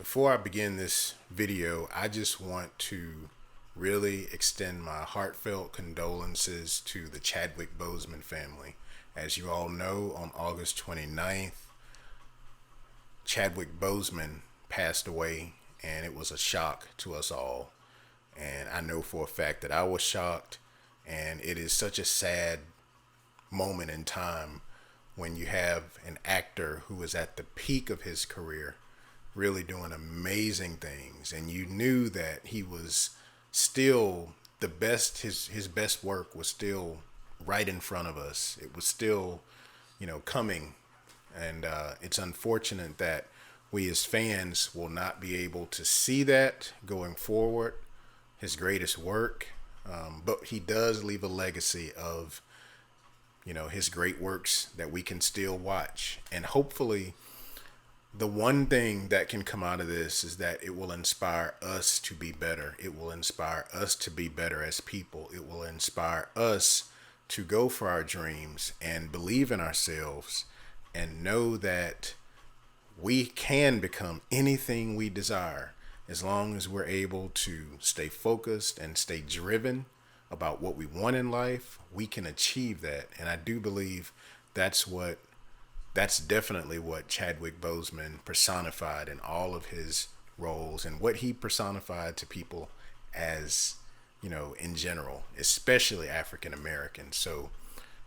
Before I begin this video, I just want to really extend my heartfelt condolences to the Chadwick Boseman family. As you all know, on August 29th, Chadwick Boseman passed away, and it was a shock to us all. And I know for a fact that I was shocked, and it is such a sad moment in time when you have an actor who is at the peak of his career really doing amazing things, and you knew that he was still the best. His best work was still right in front of us. It was still, coming. And it's unfortunate that we as fans will not be able to see that going forward, his greatest work. But he does leave a legacy of his great works that we can still watch. And hopefully the one thing that can come out of this is that it will inspire us to be better. It will inspire us to be better as people. It will inspire us to go for our dreams and believe in ourselves and know that we can become anything we desire as long as we're able to stay focused and stay driven about what we want in life. We can achieve that. And I do believe that's definitely what Chadwick Boseman personified in all of his roles, and what he personified to people as, in general, especially African Americans. So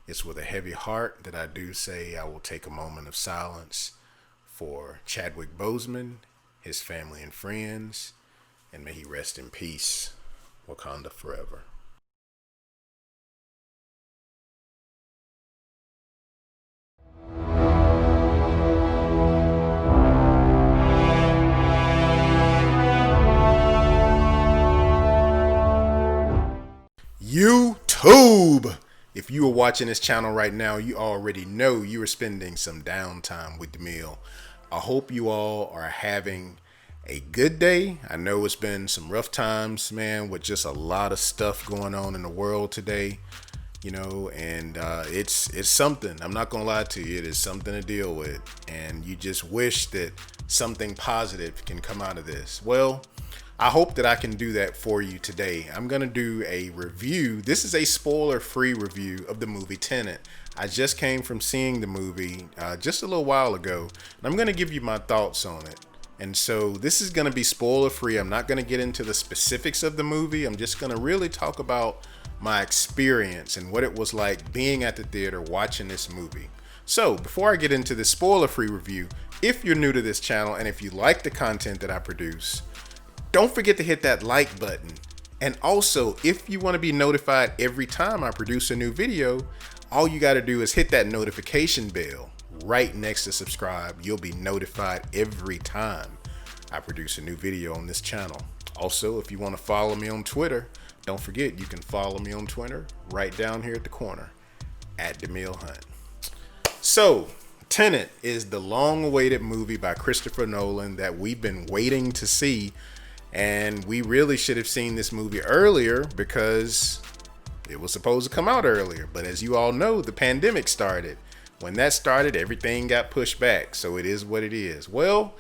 it's with a heavy heart that I do say I will take a moment of silence for Chadwick Boseman, his family and friends, and may he rest in peace. Wakanda forever. YouTube! If you are watching this channel right now, you already know you are spending some downtime with Demille. I hope you all are having a good day. I know it's been some rough times, man, with just a lot of stuff going on in the world today, and it's something. I'm not gonna lie to you, it is something to deal with, and you just wish that something positive can come out of this. Well, I hope that I can do that for you today. I'm going to do a review. This is a spoiler-free review of the movie Tenet. I just came from seeing the movie just a little while ago, and I'm going to give you my thoughts on it. And so this is going to be spoiler-free. I'm not going to get into the specifics of the movie. I'm just going to really talk about my experience and what it was like being at the theater watching this movie. So before I get into this spoiler-free review, if you're new to this channel and if you like the content that I produce, don't forget to hit that like button. And also, if you want to be notified every time I produce a new video, all you got to do is hit that notification bell right next to subscribe. You'll be notified every time I produce a new video on this channel. Also, if you want to follow me on Twitter, don't forget you can follow me on Twitter right down here at the corner at Demille Hunt. So, Tenet is the long-awaited movie by Christopher Nolan that we've been waiting to see. And we really should have seen this movie earlier because it was supposed to come out earlier. But as you all know, the pandemic started. When that started, everything got pushed back. So it is what it is. Well,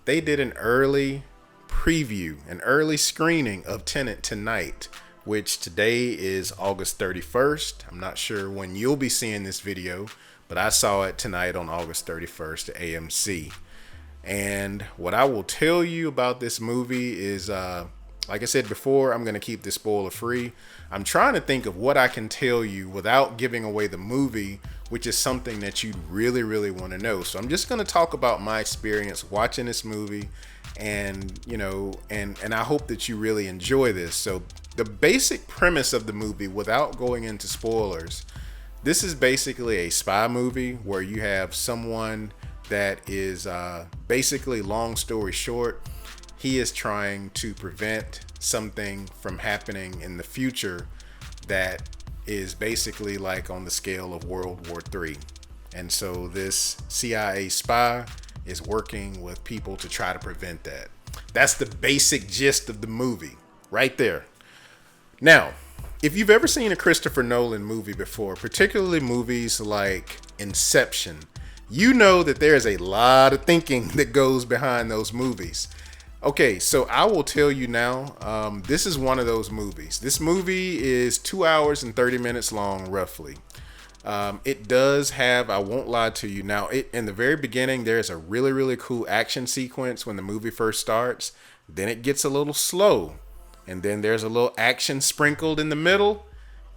they did an early preview, an early screening of Tenet tonight, which today is August 31st. I'm not sure when you'll be seeing this video, but I saw it tonight on August 31st at AMC. And what I will tell you about this movie is, like I said before, I'm going to keep this spoiler free. I'm trying to think of what I can tell you without giving away the movie, which is something that you really, really want to know. So I'm just going to talk about my experience watching this movie, and, and I hope that you really enjoy this. So the basic premise of the movie, without going into spoilers, this is basically a spy movie where you have someone that is basically, long story short, he is trying to prevent something from happening in the future that is basically like on the scale of World War III. And so this CIA spy is working with people to try to prevent that. That's the basic gist of the movie right there. Now, if you've ever seen a Christopher Nolan movie before, particularly movies like Inception, you know that there is a lot of thinking that goes behind those movies. Okay, so I will tell you now, this is one of those movies. This movie is 2 hours and 30 minutes long, roughly. It does have, I won't lie to you. Now, in the very beginning, there's a really, really cool action sequence when the movie first starts. Then it gets a little slow. And then there's a little action sprinkled in the middle.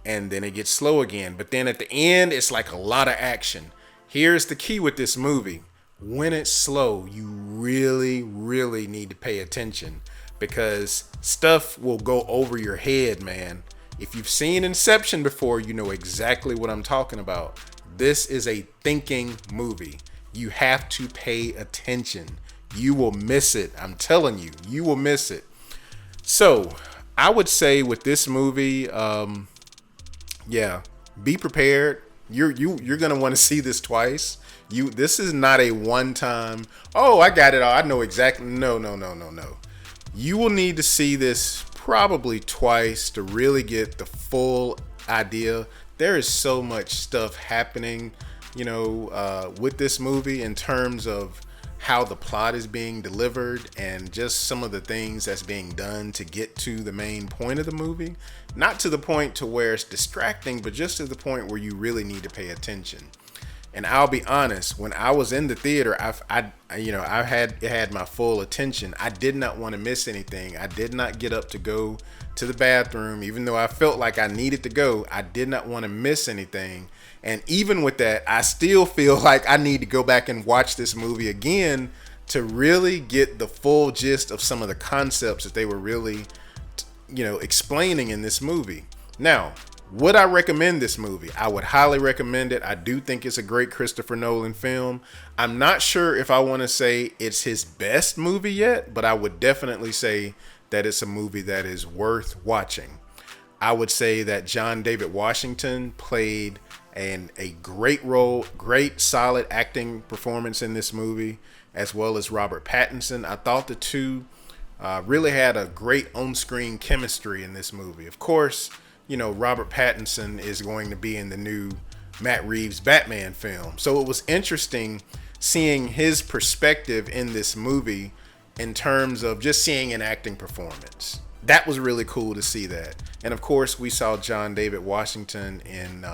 And then it gets slow again. But then at the end, it's like a lot of action. Here's the key with this movie. When it's slow, you really, really need to pay attention because stuff will go over your head, man. If you've seen Inception before, you know exactly what I'm talking about. This is a thinking movie. You have to pay attention. You will miss it. I'm telling you, you will miss it. So I would say with this movie, yeah, be prepared. You're gonna want to see this twice. This is not a one time. Oh, I got it all. I know exactly. No, no, no, no, no. You will need to see this probably twice to really get the full idea. There is so much stuff happening, with this movie in terms of how the plot is being delivered and just some of the things that's being done to get to the main point of the movie. Not to the point to where it's distracting, but just to the point where you really need to pay attention. And I'll be honest, when I was in the theater, I had my full attention. I did not want to miss anything. I did not get up to go to the bathroom, even though I felt like I needed to go. I did not want to miss anything. And even with that, I still feel like I need to go back and watch this movie again to really get the full gist of some of the concepts that they were really, explaining in this movie. Now, would I recommend this movie? I would highly recommend it. I do think it's a great Christopher Nolan film. I'm not sure if I want to say it's his best movie yet, but I would definitely say that it's a movie that is worth watching. I would say that John David Washington played a great role, great solid acting performance in this movie, as well as Robert Pattinson. I thought the two really had a great on-screen chemistry in this movie. Of course, Robert Pattinson is going to be in the new Matt Reeves Batman film. So it was interesting seeing his perspective in this movie in terms of just seeing an acting performance. That was really cool to see that. And of course, we saw John David Washington in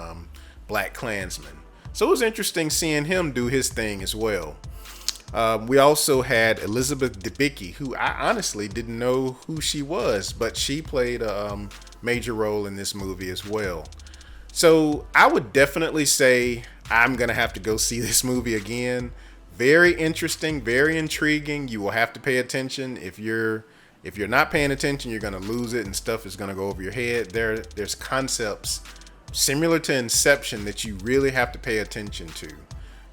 Black Klansman. So it was interesting seeing him do his thing as well. We also had Elizabeth Debicki, who I honestly didn't know who she was, but she played a major role in this movie as well. So I would definitely say I'm gonna have to go see this movie again. Very interesting, very intriguing. You will have to pay attention. If you're not paying attention, you're gonna lose it and stuff is gonna go over your head. There's concepts similar to Inception that you really have to pay attention to.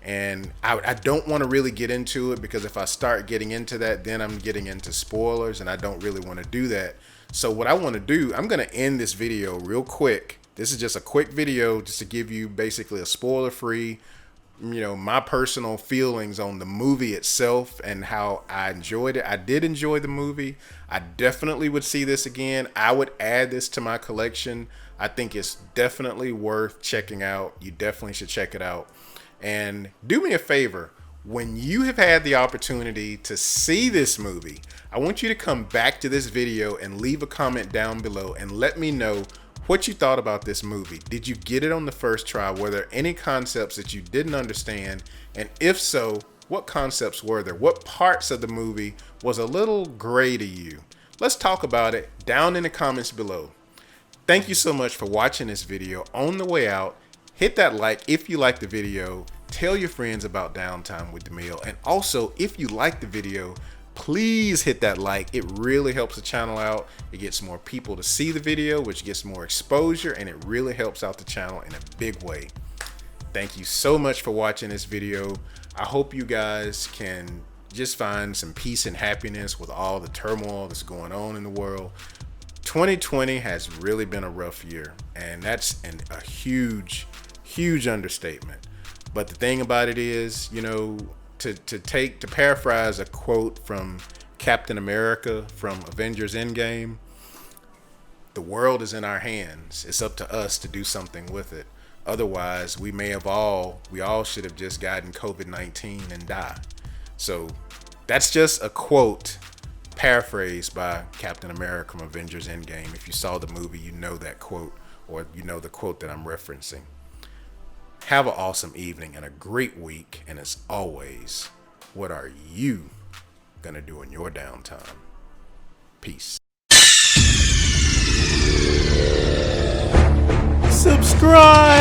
And I don't want to really get into it because if I start getting into that, then I'm getting into spoilers and I don't really want to do that. So what I want to do, I'm going to end this video real quick. This is just a quick video just to give you basically a spoiler-free, my personal feelings on the movie itself and how I enjoyed it. I did enjoy the movie. I definitely would see this again. I would add this to my collection. I think it's definitely worth checking out. You definitely should check it out. And do me a favor, when you have had the opportunity to see this movie, I want you to come back to this video and leave a comment down below and let me know what you thought about this movie. Did you get it on the first try? Were there any concepts that you didn't understand? And if so, what concepts were there? What parts of the movie was a little gray to you? Let's talk about it down in the comments below. Thank you so much for watching this video. On the way out, hit that like if you like the video. Tell your friends about Downtime with Demille. And also, if you like the video, please hit that like. It really helps the channel out. It gets more people to see the video, which gets more exposure, and it really helps out the channel in a big way. Thank you so much for watching this video. I hope you guys can just find some peace and happiness with all the turmoil that's going on in the world. 2020 has really been a rough year, and that's a huge understatement. But the thing about it is, to paraphrase a quote from Captain America from Avengers Endgame, the world is in our hands. It's up to us to do something with it. Otherwise, we all should have just gotten COVID-19 and died. So that's just a quote paraphrased by Captain America from Avengers Endgame. If you saw the movie, you know that quote, or you know the quote that I'm referencing. Have an awesome evening and a great week. And as always, what are you going to do in your downtime? Peace. Subscribe.